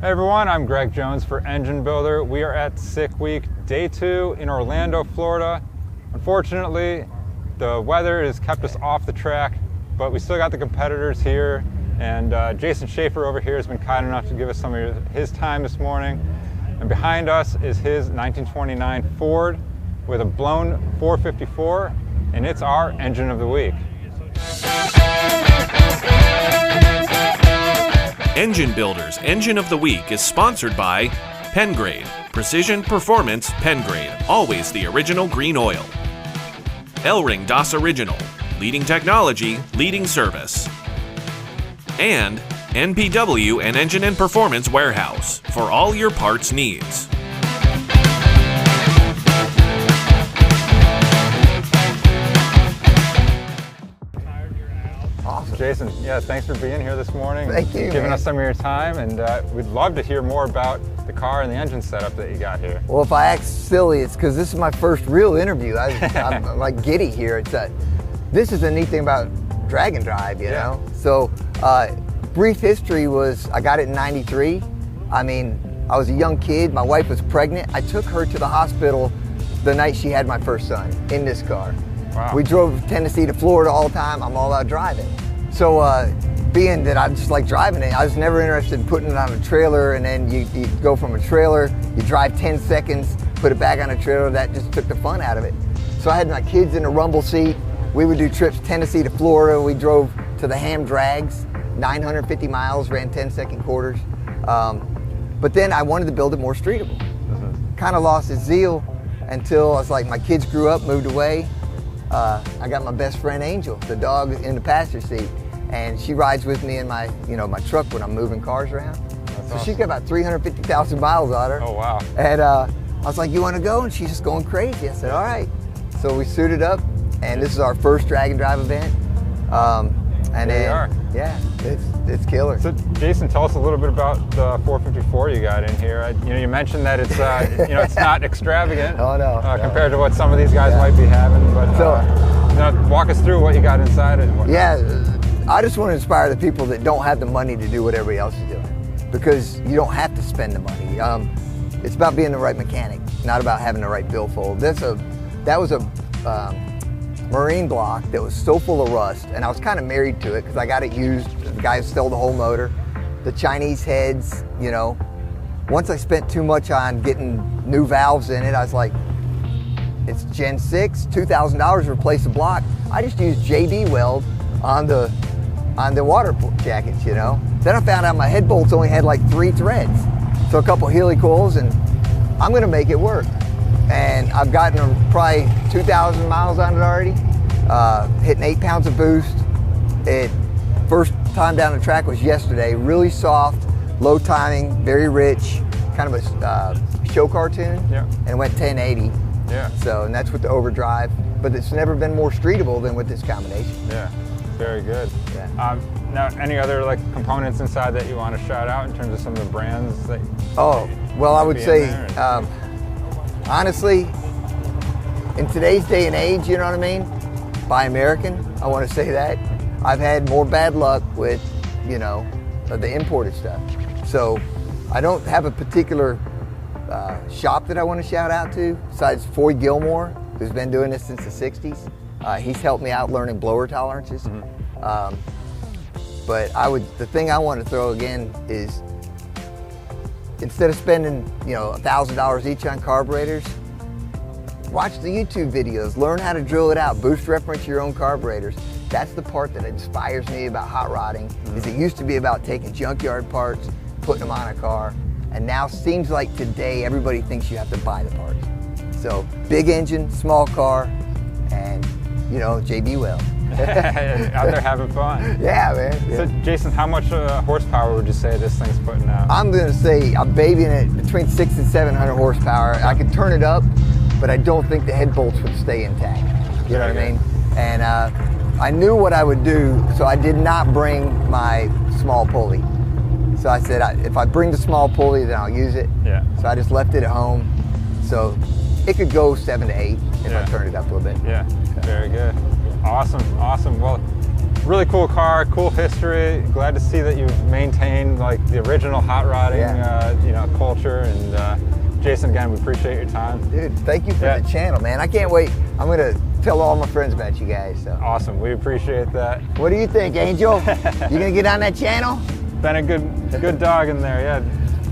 Hey everyone, I'm Greg Jones for Engine Builder. We are at Sick Week, day 2 in Orlando, Florida. Unfortunately, the weather has kept us off the track, but we still got the competitors here. And Jason Schaefer over here has been kind enough to give us some of his time this morning. And behind us is his 1929 Ford with a blown 454, and it's our engine of the week. Engine Builder's Engine of the Week is sponsored by Pengrade, Precision Performance Pengrade, always the original green oil. Elring DOS Original, leading technology, leading service. And NPW and Engine and Performance Warehouse, for all your parts needs. Awesome. Jason, yeah, thanks for being here this morning. Thank you, giving man. us some of your time, and we'd love to hear more about the car and the engine setup that you got here. Well, if I act silly, it's because this is my first real interview. I'm like giddy here. This is the neat thing about drag and drive, you know? So, brief history was, I got it in '93. I mean, I was a young kid. My wife was pregnant. I took her to the hospital the night she had my first son in this car. Wow. We drove Tennessee to Florida all the time. I'm all about driving. So being that I just like driving it, I was never interested in putting it on a trailer, and then you go from a trailer, you drive 10 seconds, put it back on a trailer. That just took the fun out of it. So I had my kids in a rumble seat. We would do trips Tennessee to Florida. We drove to the ham drags, 950 miles, ran 10-second quarters. But then I wanted to build it more streetable. Kind of lost its zeal until I was like, my kids grew up, moved away. I got my best friend Angel, the dog, in the passenger seat, and she rides with me in my, my truck when I'm moving cars around. So she's got about 350,000 miles on her. Oh wow! And I was like, "You want to go?" And she's just going crazy. I said, "All right." So we suited up, and this is our first drag and drive event. And there you are. Yeah, it's killer. So Jason, tell us a little bit about the 454 you got in here. You mentioned that it's it's not extravagant. Oh no, compared to what some of these guys might be having. But walk us through what you got inside it. And yeah, I just want to inspire the people that don't have the money to do what everybody else is doing, because you don't have to spend the money. It's about being the right mechanic, not about having the right billfold. That was a marine block that was so full of rust, and I was kind of married to it because I got it used. The guys stole the whole motor. The Chinese heads, once I spent too much on getting new valves in it, I was like, it's Gen 6, $2,000 to replace the block. I just used JB weld on the water jackets, Then I found out my head bolts only had like 3 threads. So a couple helicoils, and I'm gonna make it work. And I've gotten probably 2,000 miles on it already, hitting 8 pounds of boost. First time down the track was yesterday, really soft, low timing, very rich, kind of a show car tune, and it went 1080. Yeah. So, and that's with the overdrive, but it's never been more streetable than with this combination. Yeah, very good. Yeah. Now, any other components inside that you want to shout out in terms of some of the brands that? Oh, well, I would say, honestly, in today's day and age, you know what I mean? Buy American, I want to say that. I've had more bad luck with, the imported stuff. So I don't have a particular shop that I want to shout out to, besides Foy Gilmore, who's been doing this since the 60s. He's helped me out learning blower tolerances. But the thing I want to throw again is, instead of spending, $1,000 each on carburetors, watch the YouTube videos, learn how to drill it out, boost reference your own carburetors. That's the part that inspires me about hot rodding, is it used to be about taking junkyard parts, putting them on a car, and now seems like today everybody thinks you have to buy the parts. So big engine, small car, and JB weld. Out there having fun. Yeah, man. Yeah. So Jason, how much horsepower would you say this thing's putting out? I'm gonna say I'm babying it between 600 and 700 horsepower. I could turn it up, but I don't think the head bolts would stay intact. You know what I mean? And I knew what I would do, so I did not bring my small pulley. So I said, if I bring the small pulley, then I'll use it. Yeah. So I just left it at home. So it could go 7 to 8 if I turned it up a little bit. Yeah, very good. Awesome. Well, really cool car, cool history. Glad to see that you've maintained the original hot rodding, culture. And Jason, again, we appreciate your time. Dude, thank you for the channel, man. I can't wait. I'm gonna tell all my friends about you guys. So. Awesome, we appreciate that. What do you think, Angel? You gonna get on that channel? Been a good dog in there, yeah,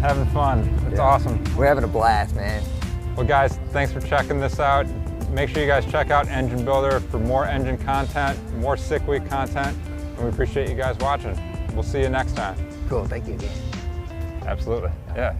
having fun. It's awesome. We're having a blast, man. Well, guys, thanks for checking this out. Make sure you guys check out Engine Builder for more engine content, more Sick Week content, and we appreciate you guys watching. We'll see you next time. Cool, thank you again. Absolutely, yeah.